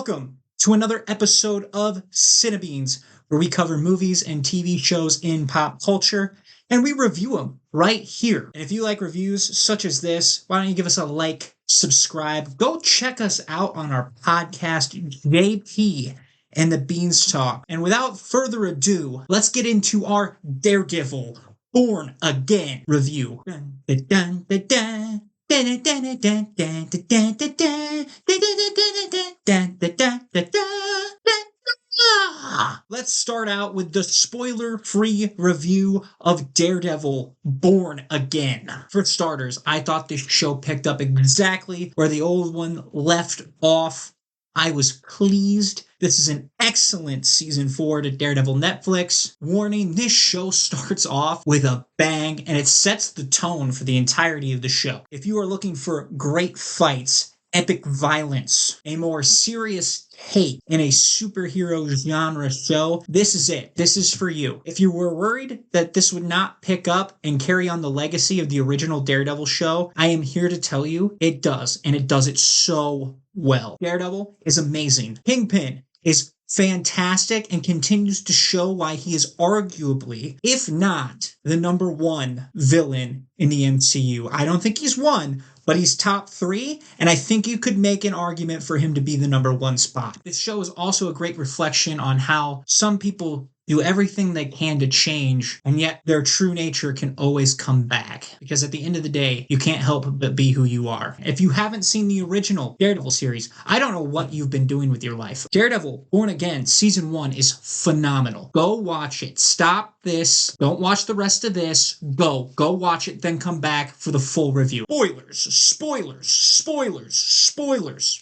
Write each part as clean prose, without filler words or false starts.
Welcome to another episode of CineBeans, where we cover movies and TV shows in pop culture, and we review them right here. And if you like reviews such as this, why don't you give us a like, subscribe, go check us out on our podcast, JP and the Beanstalk. And without further ado, let's get into our Daredevil Born Again review. Dun, dun, dun, dun. Let's start out with the spoiler-free review of Daredevil Born Again. For starters, I thought this show picked up exactly where the old one left off. I was pleased. This is an excellent season 4 to Daredevil Netflix. Warning, this show starts off with a bang, and it sets the tone for the entirety of the show. If you are looking for great fights, epic violence, a more serious take in a superhero genre show, this is it. This is for you. If you were worried that this would not pick up and carry on the legacy of the original Daredevil show, I am here to tell you it does, and it does it so well. Daredevil is amazing. Kingpin is fantastic and continues to show why he is arguably, if not the number one villain in the MCU. I don't think he's one, but he's top 3, and I think you could make an argument for him to be the number 1 spot. This show is also a great reflection on how some people do everything they can to change, and yet their true nature can always come back. Because at the end of the day, you can't help but be who you are. If you haven't seen the original Daredevil series, I don't know what you've been doing with your life. Daredevil Born Again Season 1 is phenomenal. Go watch it. Stop this. Don't watch the rest of this. Go watch it, then come back for the full review. Spoilers.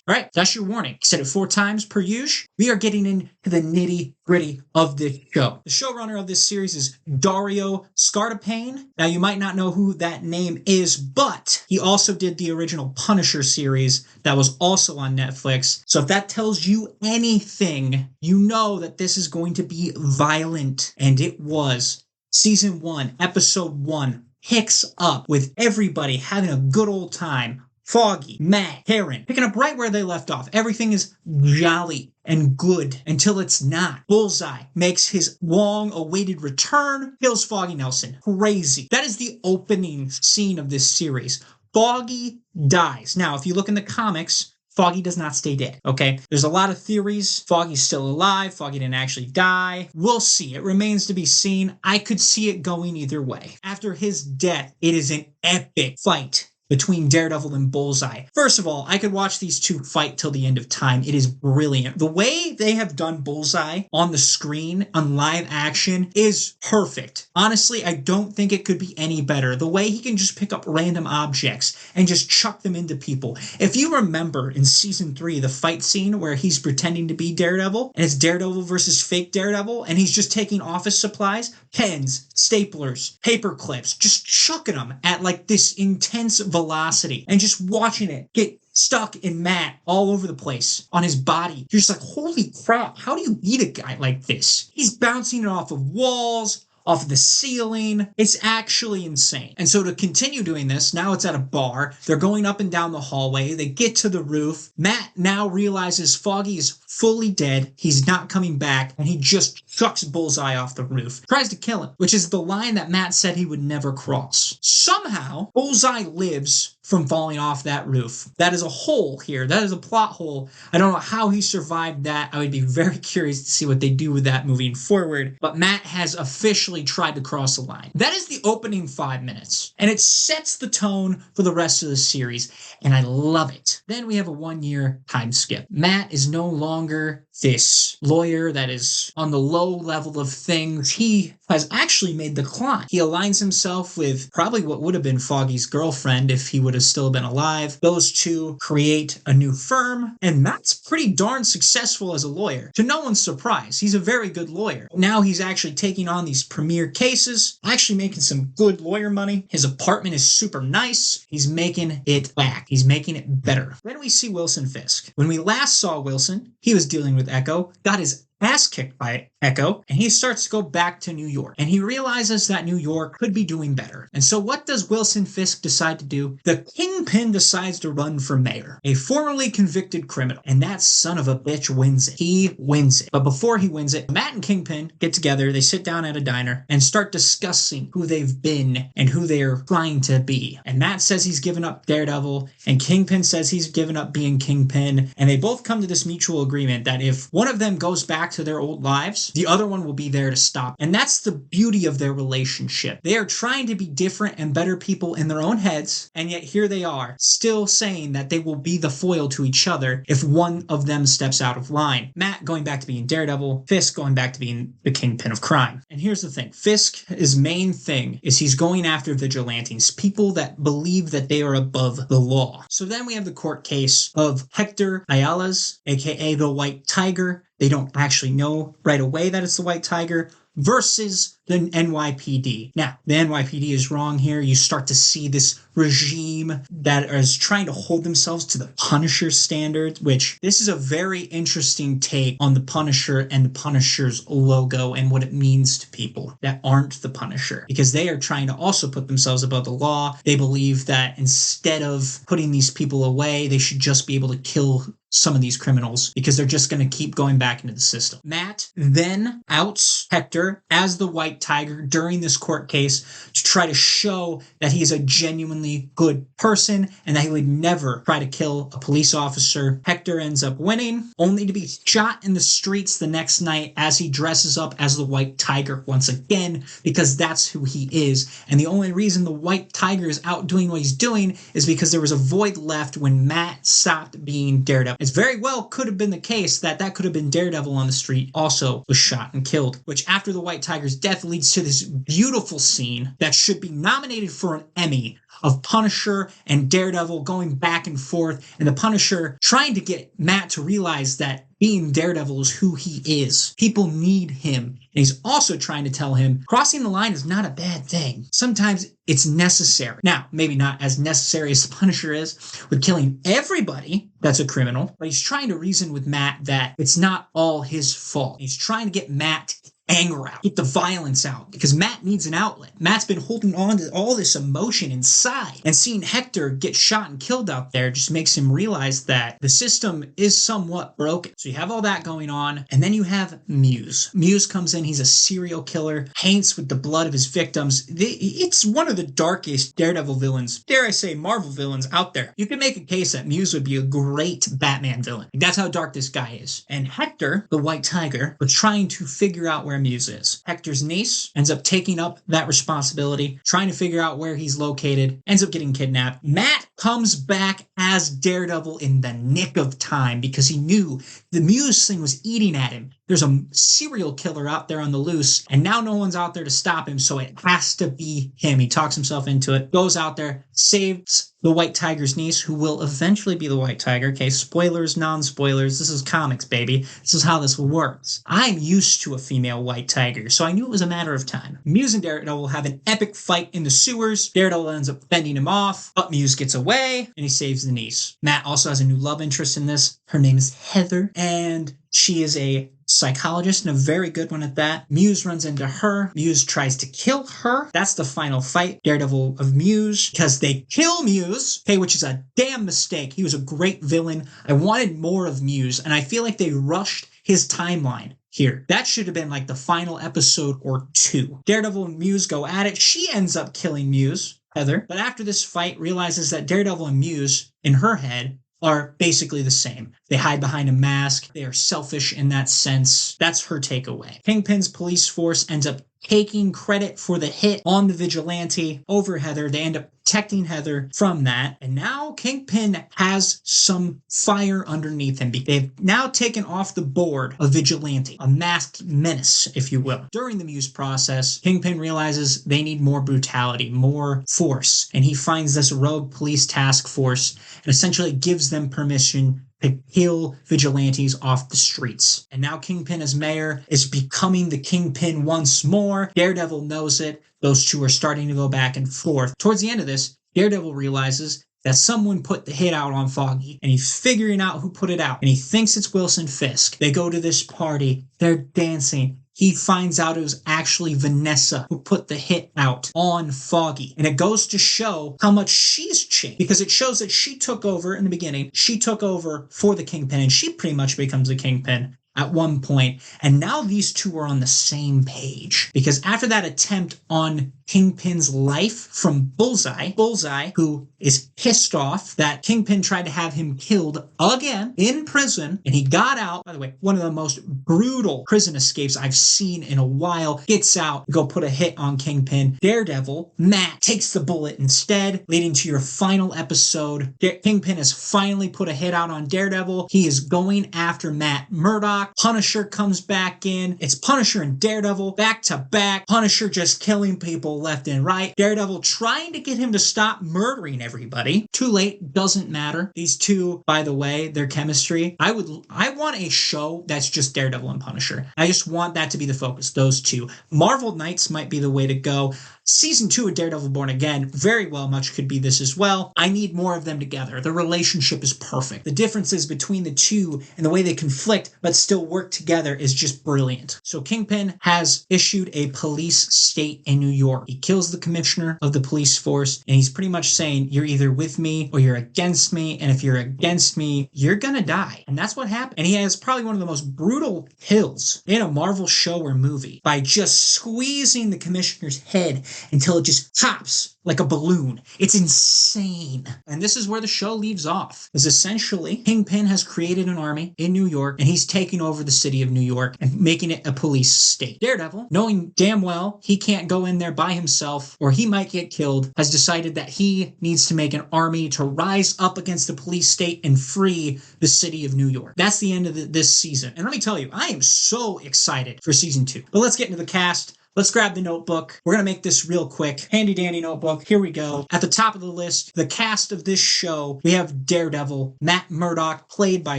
All right, that's your warning. I said it 4 times per usual. We are getting into the nitty-gritty of this show. The showrunner of this series is Dario Scardapane. Now, you might not know who that name is, but he also did the original Punisher series that was also on Netflix. So if that tells you anything, you know that this is going to be violent, and it was. Season 1, Episode 1 picks up with everybody having a good old time. Foggy, Matt, Karen, picking up right where they left off. Everything is jolly and good until it's not. Bullseye makes his long-awaited return, kills Foggy Nelson. Crazy. That is the opening scene of this series. Foggy dies. Now, if you look in the comics, Foggy does not stay dead, okay? There's a lot of theories. Foggy's still alive. Foggy didn't actually die. We'll see. It remains to be seen. I could see it going either way. After his death, it is an epic fight between Daredevil and Bullseye. First of all, I could watch these two fight till the end of time. It is brilliant. The way they have done Bullseye on the screen, on live action, is perfect. Honestly, I don't think it could be any better. The way he can just pick up random objects and just chuck them into people. If you remember in Season 3, the fight scene where he's pretending to be Daredevil, and it's Daredevil versus fake Daredevil, and he's just taking office supplies, pens, staplers, paper clips, just chucking them at like this intense velocity, and just watching it get stuck in Matt all over the place on his body. You're just like, holy crap, how do you beat a guy like this? He's bouncing it off of walls, off of the ceiling. It's actually insane. And so to continue doing this, now it's at a bar. They're going up and down the hallway. They get to the roof. Matt now realizes Foggy is fully dead. He's not coming back, and he just chucks Bullseye off the roof. Tries to kill him, which is the line that Matt said he would never cross. Somehow, Bullseye lives from falling off that roof. That is a hole here. That is a plot hole. I don't know how he survived that. I would be very curious to see what they do with that moving forward. But Matt has officially tried to cross the line. That is the opening 5 minutes. And it sets the tone for the rest of the series. And I love it. Then we have a 1-year time skip. Matt is no longer this lawyer that is on the low level of things. He has actually made the climb. He aligns himself with probably what would have been Foggy's girlfriend if he would have still been alive. Those two create a new firm, and Matt's pretty darn successful as a lawyer. To no one's surprise, he's a very good lawyer. Now he's actually taking on these premier cases, actually making some good lawyer money. His apartment is super nice. He's making it back. He's making it better. Then we see Wilson Fisk. When we last saw Wilson, he was dealing with Echo, got his ass kicked by Echo, and he starts to go back to New York. And he realizes that New York could be doing better. And so what does Wilson Fisk decide to do? The Kingpin decides to run for mayor, a formerly convicted criminal. And that son of a bitch wins it. He wins it. But before he wins it, Matt and Kingpin get together, they sit down at a diner and start discussing who they've been and who they're trying to be. And Matt says he's given up Daredevil, and Kingpin says he's given up being Kingpin. And they both come to this mutual agreement that if one of them goes back to their old lives, the other one will be there to stop. And that's the beauty of their relationship. They are trying to be different and better people in their own heads, and yet here they are, still saying that they will be the foil to each other if one of them steps out of line. Matt going back to being Daredevil, Fisk going back to being the Kingpin of crime. And here's the thing. Fisk's main thing is he's going after vigilantes, people that believe that they are above the law. So then we have the court case of Hector Ayala's, aka the White Tiger. They don't actually know right away that it's the White Tiger, versus the NYPD. Now, the NYPD is wrong here. You start to see this regime that is trying to hold themselves to the Punisher standards, which this is a very interesting take on the Punisher and the Punisher's logo and what it means to people that aren't the Punisher, because they are trying to also put themselves above the law. They believe that instead of putting these people away, they should just be able to kill some of these criminals because they're just going to keep going back into the system. Matt then outs Hector as the White Tiger during this court case to try to show that he's a genuinely good person and that he would never try to kill a police officer. Hector ends up winning, only to be shot in the streets the next night as he dresses up as the White Tiger once again, because that's who he is. And the only reason the White Tiger is out doing what he's doing is because there was a void left when Matt stopped being Daredevil. It very well could have been the case that could have been Daredevil on the street, also was shot and killed, which after the White Tiger's death leads to this beautiful scene that should be nominated for an Emmy of Punisher and Daredevil going back and forth, and the Punisher trying to get Matt to realize that being Daredevil is who he is. People need him. And he's also trying to tell him crossing the line is not a bad thing. Sometimes it's necessary. Now, maybe not as necessary as the Punisher is with killing everybody that's a criminal, but he's trying to reason with Matt that it's not all his fault. He's trying to get Matt to anger out, get the violence out, because Matt needs an outlet. Matt's been holding on to all this emotion inside, and seeing Hector get shot and killed out there just makes him realize that the system is somewhat broken. So you have all that going on, and then you have Muse. Muse comes in, he's a serial killer, paints with the blood of his victims. It's one of the darkest Daredevil villains, dare I say Marvel villains out there. You can make a case that Muse would be a great Batman villain. That's how dark this guy is. And Hector, the White Tiger, was trying to figure out where Muse is. Hector's niece ends up taking up that responsibility, trying to figure out where he's located, ends up getting kidnapped. Matt comes back as Daredevil in the nick of time because he knew the Muse thing was eating at him. There's a serial killer out there on the loose, and now no one's out there to stop him, so it has to be him. He talks himself into it, goes out there, saves the White Tiger's niece, who will eventually be the White Tiger. Okay, spoilers, non-spoilers. This is comics, baby. This is how this works. I'm used to a female White Tiger, so I knew it was a matter of time. Muse and Daredevil have an epic fight in the sewers. Daredevil ends up fending him off, but Muse gets away, and he saves the niece. Matt also has a new love interest in this. Her name is Heather, and she is a psychologist and a very good one at that. Muse runs into her. Muse tries to kill her. That's the final fight. Daredevil of Muse, because they kill Muse, okay, which is a damn mistake. He was a great villain. I wanted more of Muse, and I feel like they rushed his timeline here. That should have been like the final episode or two. Daredevil and Muse go at it. She ends up killing Muse, Heather, but after this fight realizes that Daredevil and Muse, in her head, are basically the same. They hide behind a mask. They are selfish in that sense. That's her takeaway. Kingpin's police force ends up taking credit for the hit on the vigilante over Heather. They end up protecting Heather from that. And now Kingpin has some fire underneath him. They've now taken off the board a vigilante, a masked menace, if you will. During the Muse process, Kingpin realizes they need more brutality, more force. And he finds this rogue police task force and essentially gives them permission to kill vigilantes off the streets. And now Kingpin as mayor is becoming the Kingpin once more. Daredevil knows it. Those two are starting to go back and forth. Towards the end of this, Daredevil realizes that someone put the hit out on Foggy, and he's figuring out who put it out, and he thinks it's Wilson Fisk. They go to this party. They're dancing. he finds out it was actually Vanessa who put the hit out on Foggy. And it goes to show how much she's changed, because it shows that she took over in the beginning. She took over for the Kingpin, and she pretty much becomes a Kingpin at one point. And now these two are on the same page, because after that attempt on Kingpin's life from Bullseye, who is pissed off that Kingpin tried to have him killed again in prison, and he got out. By the way, one of the most brutal prison escapes I've seen in a while. Gets out, go put a hit on Kingpin. Daredevil, Matt, takes the bullet instead, leading to your final episode. Kingpin has finally put a hit out on Daredevil. He is going after Matt Murdock. Punisher comes back in. It's Punisher and Daredevil back to back. Punisher just killing people left and right. Daredevil trying to get him to stop murdering everybody. Too late, doesn't matter. These two, by the way, their chemistry. I want a show that's just Daredevil and Punisher. I just want that to be the focus, those two. Marvel Knights might be the way to go. Season 2 of Daredevil Born Again very well much could be this as well. I need more of them together. The relationship is perfect. The differences between the two and the way they conflict but still work together is just brilliant. So Kingpin has issued a police state in New York. He kills the commissioner of the police force, and he's pretty much saying, you're either with me or you're against me, and if you're against me, you're gonna die. And that's what happened. And he has probably one of the most brutal kills in a Marvel show or movie by just squeezing the commissioner's head until it just pops like a balloon. It's insane. And this is where the show leaves off. Is essentially Kingpin has created an army in New York, and he's taking over the city of New York and making it a police state. Daredevil, knowing damn well he can't go in there by himself or he might get killed, has decided that he needs to make an army to rise up against the police state and free the city of New York. That's the end of this season. And let me tell you, I am so excited for season 2. But let's get into the cast. Let's grab the notebook. We're going to make this real quick. Handy dandy notebook. Here we go. At the top of the list, the cast of this show, we have Daredevil, Matt Murdock, played by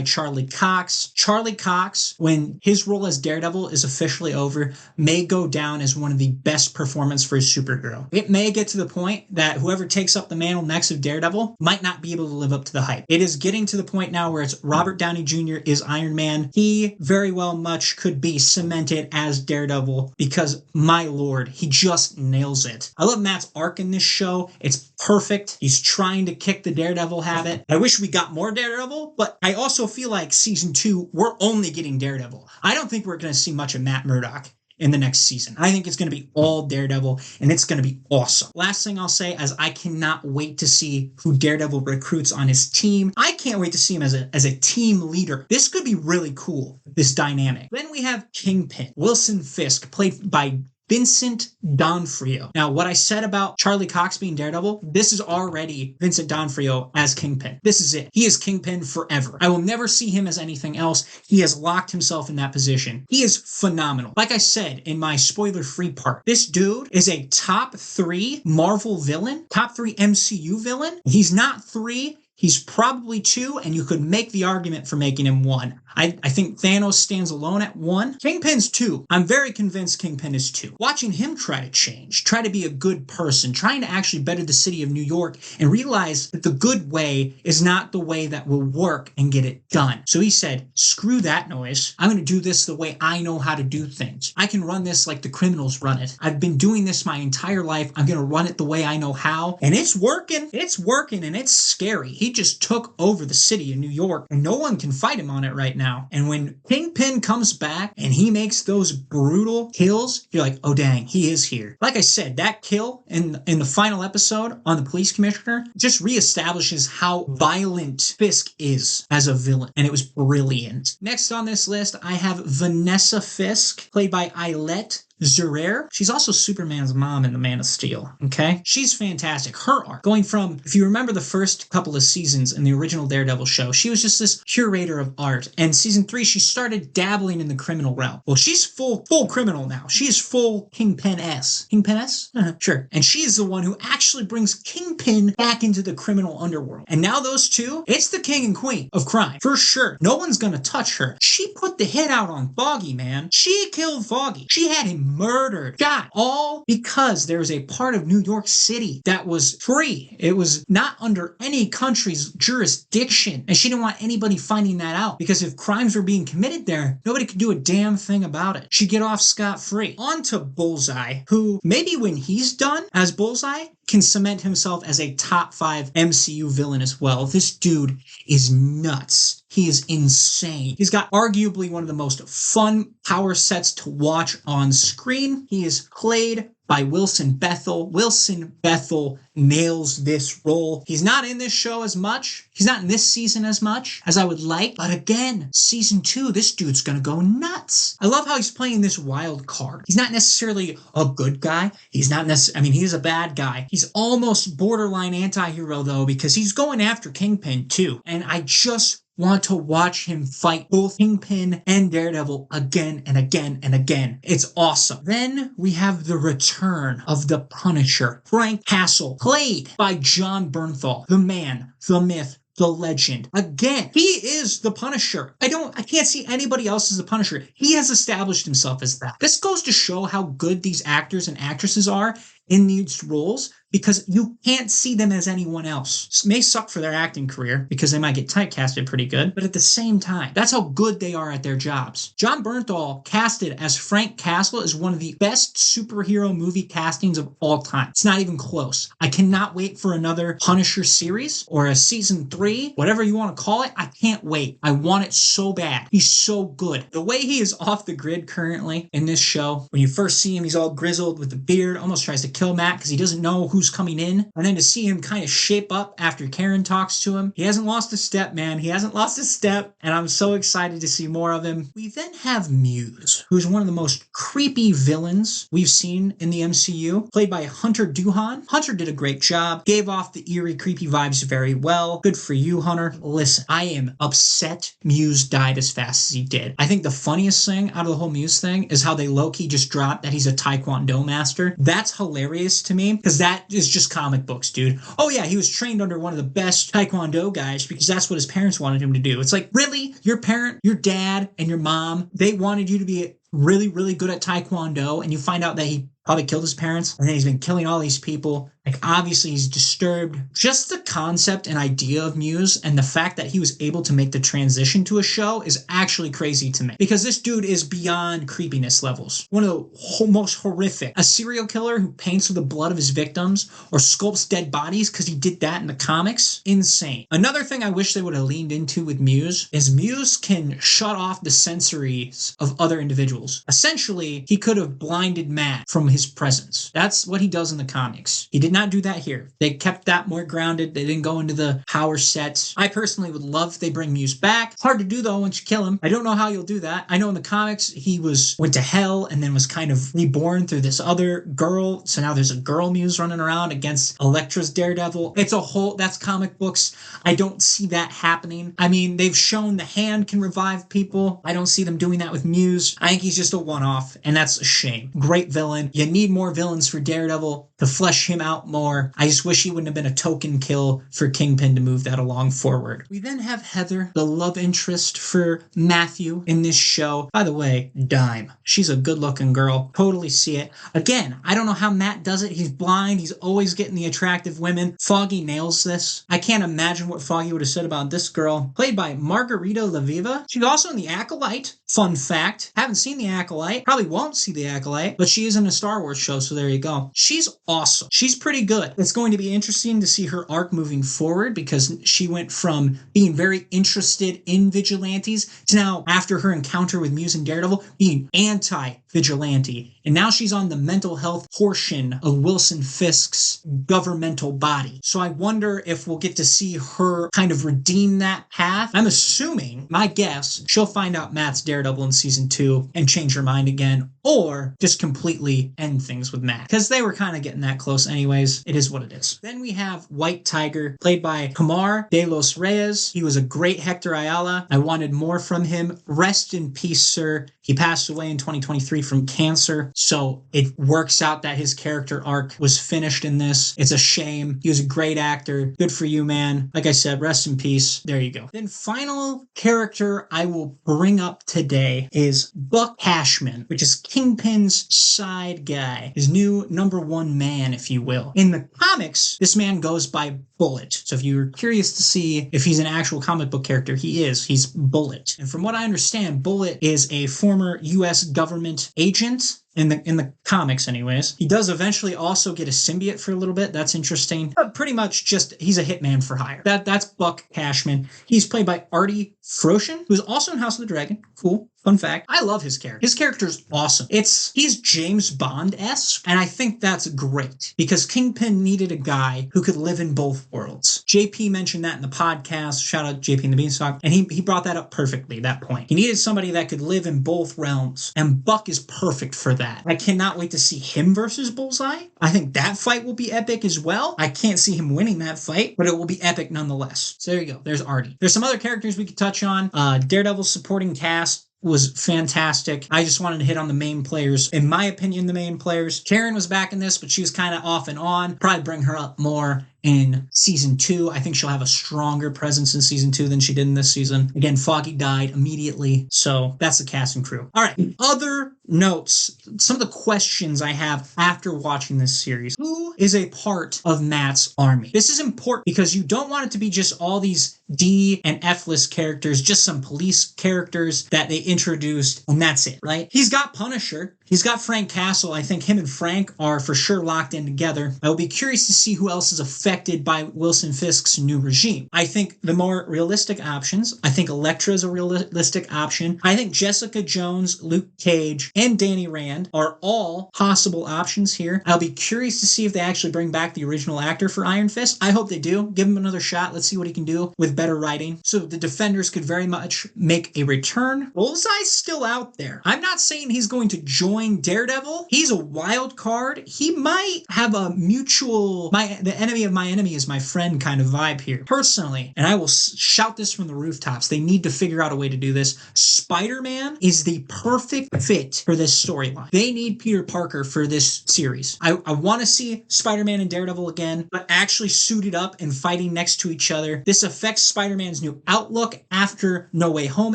Charlie Cox. Charlie Cox, when his role as Daredevil is officially over, may go down as one of the best performances for a superhero. It may get to the point that whoever takes up the mantle next of Daredevil might not be able to live up to the hype. It is getting to the point now where it's Robert Downey Jr. is Iron Man. He very well much could be cemented as Daredevil because my lord, he just nails it. I love Matt's arc in this show. It's perfect. He's trying to kick the Daredevil habit. I wish we got more Daredevil, but I also feel like season 2, we're only getting Daredevil. I don't think we're going to see much of Matt Murdock in the next season. I think it's going to be all Daredevil, and it's going to be awesome. Last thing I'll say is I cannot wait to see who Daredevil recruits on his team. I can't wait to see him as a team leader. This could be really cool, this dynamic. Then we have Kingpin, Wilson Fisk, played by Vincent D'Onofrio. Now, what I said about Charlie Cox being Daredevil, this is already Vincent D'Onofrio as Kingpin. This is it. He is Kingpin forever. I will never see him as anything else. He has locked himself in that position. He is phenomenal. Like I said in my spoiler-free part, this dude is a top 3 Marvel villain, top 3 MCU villain. He's not 3. He's probably 2, and you could make the argument for making him 1. I think Thanos stands alone at 1. Kingpin's 2. I'm very convinced Kingpin is 2. Watching him try to change, try to be a good person, trying to actually better the city of New York, and realize that the good way is not the way that will work and get it done. So he said, screw that noise. I'm going to do this the way I know how to do things. I can run this like the criminals run it. I've been doing this my entire life. I'm going to run it the way I know how. And it's working. It's working, and it's scary. He just took over the city of New York, and no one can fight him on it right now. And when Kingpin comes back and he makes those brutal kills, you're like, oh dang, he is here. Like I said, that kill in the final episode on the police commissioner just reestablishes how violent Fisk is as a villain, and it was brilliant. Next on this list, I have Vanessa Fisk, played by Ailette Zurer. She's also Superman's mom in The Man of Steel, okay? She's fantastic. Her arc, going from, if you remember the first couple of seasons in the original Daredevil show, she was just this curator of art. And season 3, she started dabbling in the criminal realm. Well, she's full criminal now. She is full Kingpin-S. Kingpin-S? Sure. And she is the one who actually brings Kingpin back into the criminal underworld. And now those two, it's the king and queen of crime. For sure. No one's gonna touch her. She put the hit out on Foggy, man. She killed Foggy. She had him murdered, shot, all because there was a part of New York City that was free. It was not under any country's jurisdiction. And she didn't want anybody finding that out, because if crimes were being committed there, nobody could do a damn thing about it. She'd get off scot-free. On to Bullseye, who maybe when he's done as Bullseye, can cement himself as a top 5 MCU villain as well. This dude is nuts. He is insane. He's got arguably one of the most fun power sets to watch on screen. He is played by Wilson Bethel. Wilson Bethel nails this role. He's not in this show as much. He's not in this season as much as I would like. But again, season 2, this dude's gonna go nuts. I love how he's playing this wild card. He's not necessarily a good guy. He's not necessarily, I mean, he's a bad guy. He's almost borderline anti-hero though, because he's going after Kingpin too. And I just want to watch him fight both Kingpin and Daredevil again and again and again. It's awesome. Then we have the return of the Punisher, Frank Castle, played by Jon Bernthal, the man, the myth, the legend. Again, he is the Punisher. I can't see anybody else as the Punisher. He has established himself as that. This goes to show how good these actors and actresses are in these roles, because you can't see them as anyone else. It may suck for their acting career because they might get typecasted pretty good, but at the same time, that's how good they are at their jobs. Jon Bernthal, casted as Frank Castle, is one of the best superhero movie castings of all time. It's not even close. I cannot wait for another Punisher series or a season 3, whatever you want to call it. I can't wait. I want it so bad. He's so good. The way he is off the grid currently in this show, when you first see him, he's all grizzled with the beard, almost tries to kill Matt because he doesn't know who's coming in. And then to see him kind of shape up after Karen talks to him. He hasn't lost a step, man. He hasn't lost a step. And I'm so excited to see more of him. We then have Muse, who's one of the most creepy villains we've seen in the MCU, played by Hunter Duhan. Hunter did a great job. Gave off the eerie, creepy vibes very well. Good for you, Hunter. Listen, I am upset Muse died as fast as he did. I think the funniest thing out of the whole Muse thing is how they low-key just dropped that he's a Taekwondo master. That's hilarious to me, because that is just comic books, dude. Oh yeah, he was trained under one of the best Taekwondo guys because that's what his parents wanted him to do. It's like, really? Your parent, your dad, and your mom, they wanted you to be really, really good at Taekwondo, and you find out that he probably killed his parents, and then he's been killing all these people. Like, obviously he's disturbed. Just the concept and idea of Muse and the fact that he was able to make the transition to a show is actually crazy to me, because this dude is beyond creepiness levels. One of the most horrific. A serial killer who paints with the blood of his victims or sculpts dead bodies because he did that in the comics. Insane. Another thing I wish they would have leaned into with Muse is Muse can shut off the sensories of other individuals. Essentially, he could have blinded Matt from his presence. That's what he does in the comics. He did not do that here. They kept that more grounded. They didn't go into the power sets. I personally would love if they bring Muse back. Hard to do though once you kill him. I don't know how you'll do that. I know in the comics he went to hell and then was kind of reborn through this other girl. So now there's a girl Muse running around against Elektra's Daredevil. That's comic books. I don't see that happening. I mean, they've shown the hand can revive people. I don't see them doing that with Muse. I think he's just a one-off, and that's a shame. Great villain. You need more villains for Daredevil to flesh him out more. I just wish he wouldn't have been a token kill for Kingpin to move that along forward. We then have Heather, the love interest for Matthew in this show. By the way, dime. She's a good-looking girl. Totally see it. Again, I don't know how Matt does it. He's blind. He's always getting the attractive women. Foggy nails this. I can't imagine what Foggy would have said about this girl. Played by Margarita LaViva. She's also in The Acolyte. Fun fact. Haven't seen The Acolyte. Probably won't see The Acolyte, but she is in a Star Wars show, so there you go. She's awesome. She's pretty good. It's going to be interesting to see her arc moving forward, because she went from being very interested in vigilantes to now, after her encounter with Muse and Daredevil, being anti-vigilante. And now she's on the mental health portion of Wilson Fisk's governmental body. So I wonder if we'll get to see her kind of redeem that path. I'm assuming, my guess, she'll find out Matt's Daredevil in season 2 and change her mind again, or just completely end things with Matt, because they were kind of getting that close anyways. It is what it is. Then we have White Tiger, played by Camar de los Reyes. He was a great Hector Ayala. I wanted more from him. Rest in peace, sir. He passed away in 2023 from cancer, so it works out that his character arc was finished in this. It's a shame. He was a great actor. Good for you, man. Like I said, rest in peace. There you go. Then final character I will bring up today is Buck Cashman, which is Kingpin's side guy, his new number one man, if you will. In the comics, this man goes by Bullet. So if you're curious to see if he's an actual comic book character, he is. He's Bullet. And from what I understand, Bullet is a former U.S. government agent in the comics anyways. He does eventually also get a symbiote for a little bit. That's interesting. But pretty much just he's a hitman for hire. That's Buck Cashman. He's played by Artie Froshin, who's also in House of the Dragon. Cool. Fun fact. I love his character. His character's awesome. He's James Bond-esque, and I think that's great because Kingpin needed a guy who could live in both worlds. JP mentioned that in the podcast. Shout out JP and the Beanstalk. And he brought that up perfectly, that point. He needed somebody that could live in both realms, and Buck is perfect for that. I cannot wait to see him versus Bullseye. I think that fight will be epic as well. I can't see him winning that fight, but it will be epic nonetheless. So there you go. There's Artie. There's some other characters we could touch on. Daredevil's supporting cast was fantastic. I just wanted to hit on the main players. In my opinion, the main players. Karen was back in this, but she was kind of off and on. Probably bring her up more in season 2. I think she'll have a stronger presence in season 2 than she did in this season. Again, Foggy died immediately, so that's the cast and crew. All right, other notes. Some of the questions I have after watching this series. Who is a part of Matt's army? This is important because you don't want it to be just all these D and F-list characters, just some police characters that they introduced, and that's it, right? He's got Punisher. He's got Frank Castle. I think him and Frank are for sure locked in together. I will be curious to see who else is affected by Wilson Fisk's new regime. I think the more realistic options, I think Elektra is a realistic option. I think Jessica Jones, Luke Cage, and Danny Rand are all possible options here. I'll be curious to see if they actually bring back the original actor for Iron Fist. I hope they do. Give him another shot. Let's see what he can do with better writing. So the Defenders could very much make a return. Bullseye's still out there. I'm not saying he's going to join Daredevil. He's a wild card. He might have a mutual, the enemy of my enemy is my friend kind of vibe here. Personally, and I will shout this from the rooftops, they need to figure out a way to do this. Spider-Man is the perfect fit for this storyline. They need Peter Parker for this series. I want to see Spider-Man and Daredevil again, but actually suited up and fighting next to each other. This affects Spider-Man's new outlook after No Way Home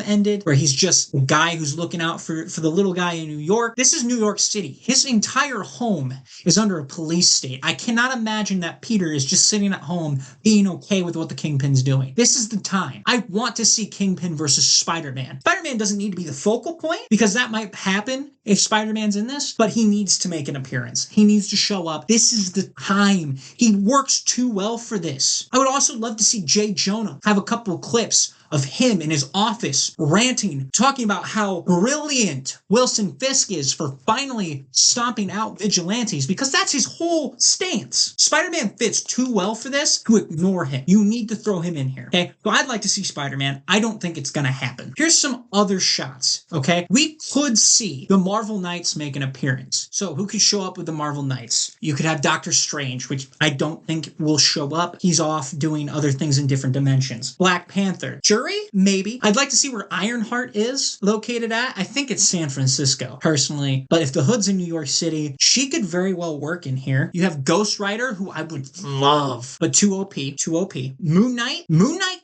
ended, where he's just a guy who's looking out for the little guy in New York. This is New York City. His entire home is under a police state. I cannot imagine that Peter is just sitting at home being okay with what the Kingpin's doing. This is the time. I want to see Kingpin versus Spider-Man. Spider-Man doesn't need to be the focal point because that might happen if Spider-Man's in this, but he needs to make an appearance. He needs to show up. This is the time. He works too well for this. I would also love to see Jay Jonah have a couple of clips of him in his office ranting, talking about how brilliant Wilson Fisk is for finally stomping out vigilantes, because that's his whole stance. Spider-Man fits too well for this to ignore him. You need to throw him in here, okay? So I'd like to see Spider-Man. I don't think it's going to happen. Here's some other shots, okay? We could see the Marvel Knights make an appearance. So who could show up with the Marvel Knights? You could have Doctor Strange, which I don't think will show up. He's off doing other things in different dimensions. Black Panther. Maybe. I'd like to see where Ironheart is located at. I think it's San Francisco, personally. But if the Hood's in New York City, she could very well work in here. You have Ghost Rider, who I would love, but too OP. Moon Knight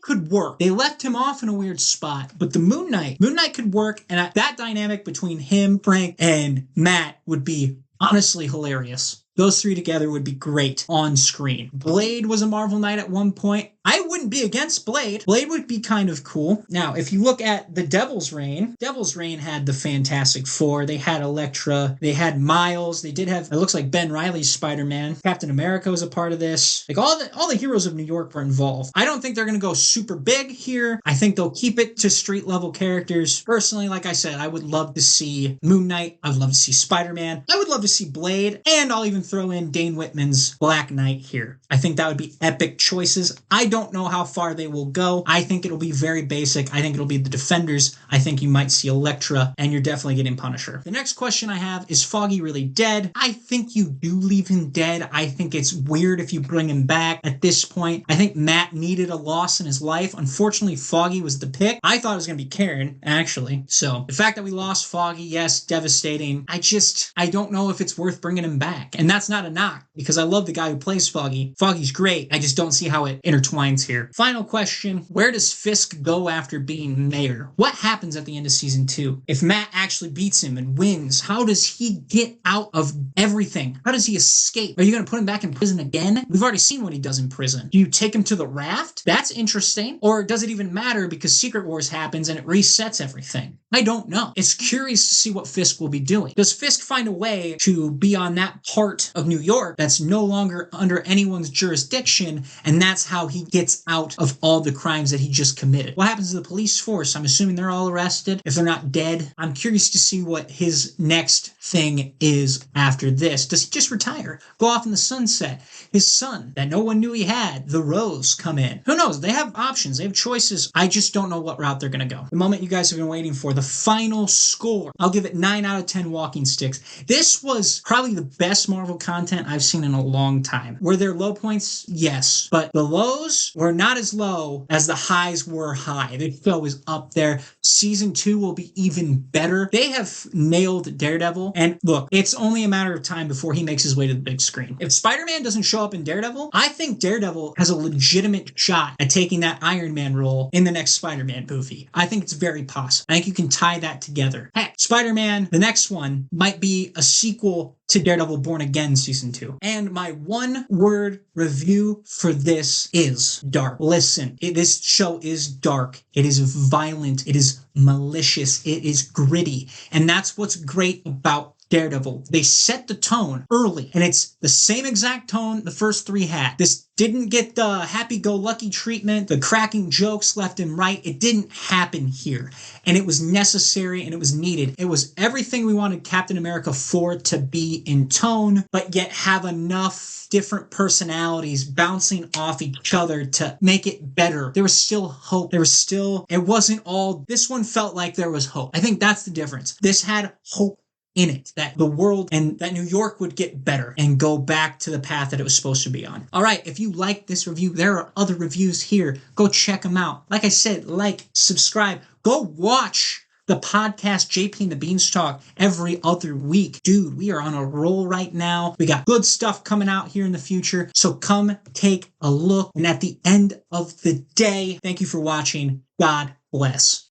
could work. They left him off in a weird spot, but the Moon Knight could work, and that dynamic between him, Frank, and Matt would be honestly hilarious. Those three together would be great on screen. Blade was a Marvel Knight at one point. I wouldn't be against Blade. Blade would be kind of cool. Now, if you look at the Devil's Reign had the Fantastic Four. They had Elektra. They had Miles. They did have, it looks like Ben Reilly's Spider-Man. Captain America was a part of this. Like all the heroes of New York were involved. I don't think they're going to go super big here. I think they'll keep it to street level characters. Personally, like I said, I would love to see Moon Knight. I would love to see Spider-Man. I would love to see Blade. And I'll even throw in Dane Whitman's Black Knight here. I think that would be epic choices. I don't don't know how far they will go. I think it'll be very basic. I think it'll be the Defenders. I think you might see Elektra, and you're definitely getting Punisher. The next question I have is Foggy really dead? I think you do leave him dead. I think it's weird if you bring him back at this point. I think Matt needed a loss in his life. Unfortunately, Foggy was the pick. I thought it was going to be Karen, actually. So the fact that we lost Foggy, yes, devastating. I don't know if it's worth bringing him back. And that's not a knock, because I love the guy who plays Foggy. Foggy's great. I just don't see how it intertwines here. Final question. Where does Fisk go after being mayor? What happens at the end of season 2? If Matt actually beats him and wins, how does he get out of everything? How does he escape? Are you going to put him back in prison again? We've already seen what he does in prison. Do you take him to the raft? That's interesting. Or does it even matter because Secret Wars happens and it resets everything? I don't know. It's curious to see what Fisk will be doing. Does Fisk find a way to be on that part of New York that's no longer under anyone's jurisdiction, and that's how he gets out of all the crimes that he just committed? What happens to the police force? I'm assuming they're all arrested if they're not dead. I'm curious to see what his next thing is after this. Does he just retire? Go off in the sunset? His son that no one knew he had, the Rose, come in. Who knows? They have options. They have choices. I just don't know what route they're going to go. The moment you guys have been waiting for, the final score. I'll give it 9 out of 10 walking sticks. This was probably the best Marvel content I've seen in a long time. Were there low points? Yes. But the lows were not as low as the highs were high. The show is up there. Season 2 will be even better. They have nailed Daredevil. And look, it's only a matter of time before he makes his way to the big screen. If Spider-Man doesn't show up in Daredevil, I think Daredevil has a legitimate shot at taking that Iron Man role in the next Spider-Man movie. I think it's very possible. I think you can tie that together. Heck, Spider-Man, the next one, might be a sequel to Daredevil Born Again Season 2. And my one-word review for this is dark. Listen, this show is dark. It is violent. It is malicious. It is gritty. And that's what's great about Daredevil. They set the tone early, and it's the same exact tone the first 3 had. This didn't get the happy-go-lucky treatment, the cracking jokes left and right. It didn't happen here, and it was necessary and it was needed. It was everything we wanted Captain America 4 to be in tone, but yet have enough different personalities bouncing off each other to make it better. There was still hope. It wasn't all, this one felt like there was hope. I think that's the difference. This had hope in it, that the world and that New York would get better and go back to the path that it was supposed to be on. All right, if you like this review, there are other reviews here. Go check them out. Like I said, subscribe, go watch the podcast JP and the Beanstalk every other week. Dude, we are on a roll right now. We got good stuff coming out here in the future. So come take a look. And at the end of the day, thank you for watching. God bless.